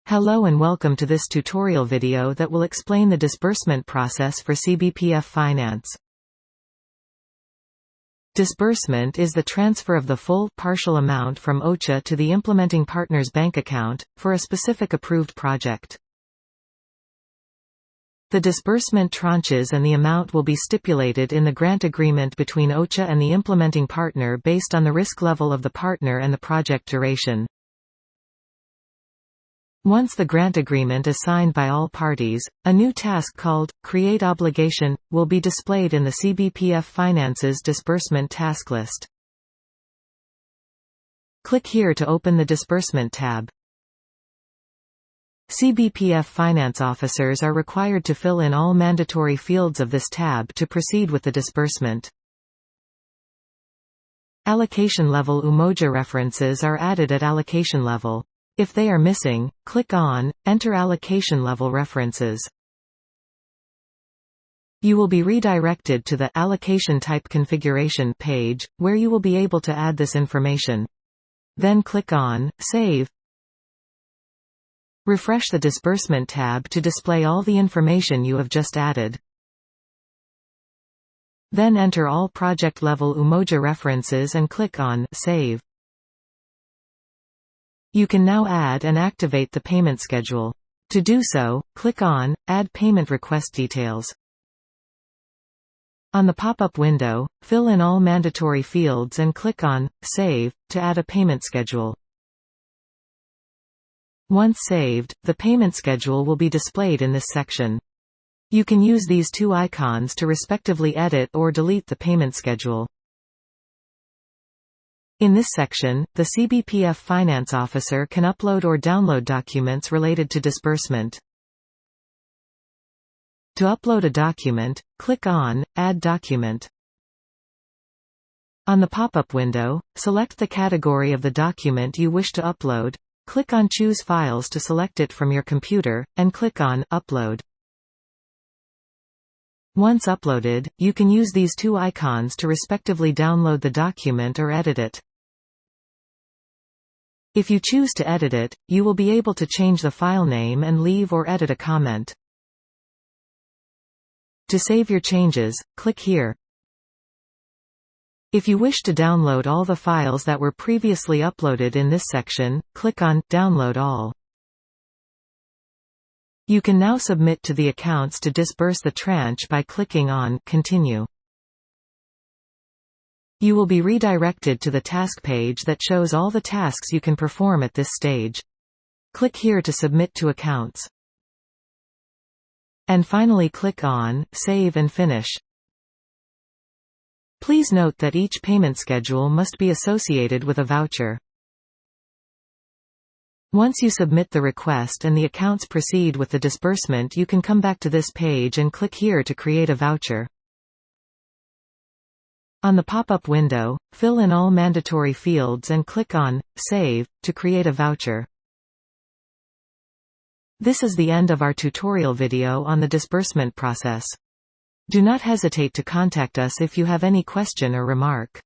Hello and welcome to this tutorial video that will explain the disbursement process for CBPF Finance. Disbursement is the transfer of the full, partial amount from OCHA to the implementing partner's bank account, for a specific approved project. The disbursement tranches and the amount will be stipulated in the grant agreement between OCHA and the implementing partner based on the risk level of the partner and the project duration. Once the grant agreement is signed by all parties, a new task called Create Obligation will be displayed in the CBPF Finance's disbursement task list. Click here to open the Disbursement tab. CBPF Finance officers are required to fill in all mandatory fields of this tab to proceed with the disbursement. Allocation level Umoja references are added at allocation level. If they are missing, click on Enter Allocation Level References. You will be redirected to the Allocation Type Configuration page, where you will be able to add this information. Then click on Save. Refresh the Disbursement tab to display all the information you have just added. Then enter all project-level Umoja references and click on Save. You can now add and activate the payment schedule. To do so, click on Add Payment Request Details. On the pop-up window, fill in all mandatory fields and click on Save to add a payment schedule. Once saved, the payment schedule will be displayed in this section. You can use these two icons to respectively edit or delete the payment schedule. In this section, the CBPF Finance Officer can upload or download documents related to disbursement. To upload a document, click on Add Document. On the pop-up window, select the category of the document you wish to upload, click on Choose Files to select it from your computer, and click on Upload. Once uploaded, you can use these two icons to respectively download the document or edit it. If you choose to edit it, you will be able to change the file name and leave or edit a comment. To save your changes, click here. If you wish to download all the files that were previously uploaded in this section, click on Download All. You can now submit to the accounts to disburse the tranche by clicking on Continue. You will be redirected to the task page that shows all the tasks you can perform at this stage. Click here to submit to accounts. And finally click on Save and Finish. Please note that each payment schedule must be associated with a voucher. Once you submit the request and the accounts proceed with the disbursement, you can come back to this page and click here to create a voucher. On the pop-up window, fill in all mandatory fields and click on Save to create a voucher. This is the end of our tutorial video on the disbursement process. Do not hesitate to contact us if you have any question or remark.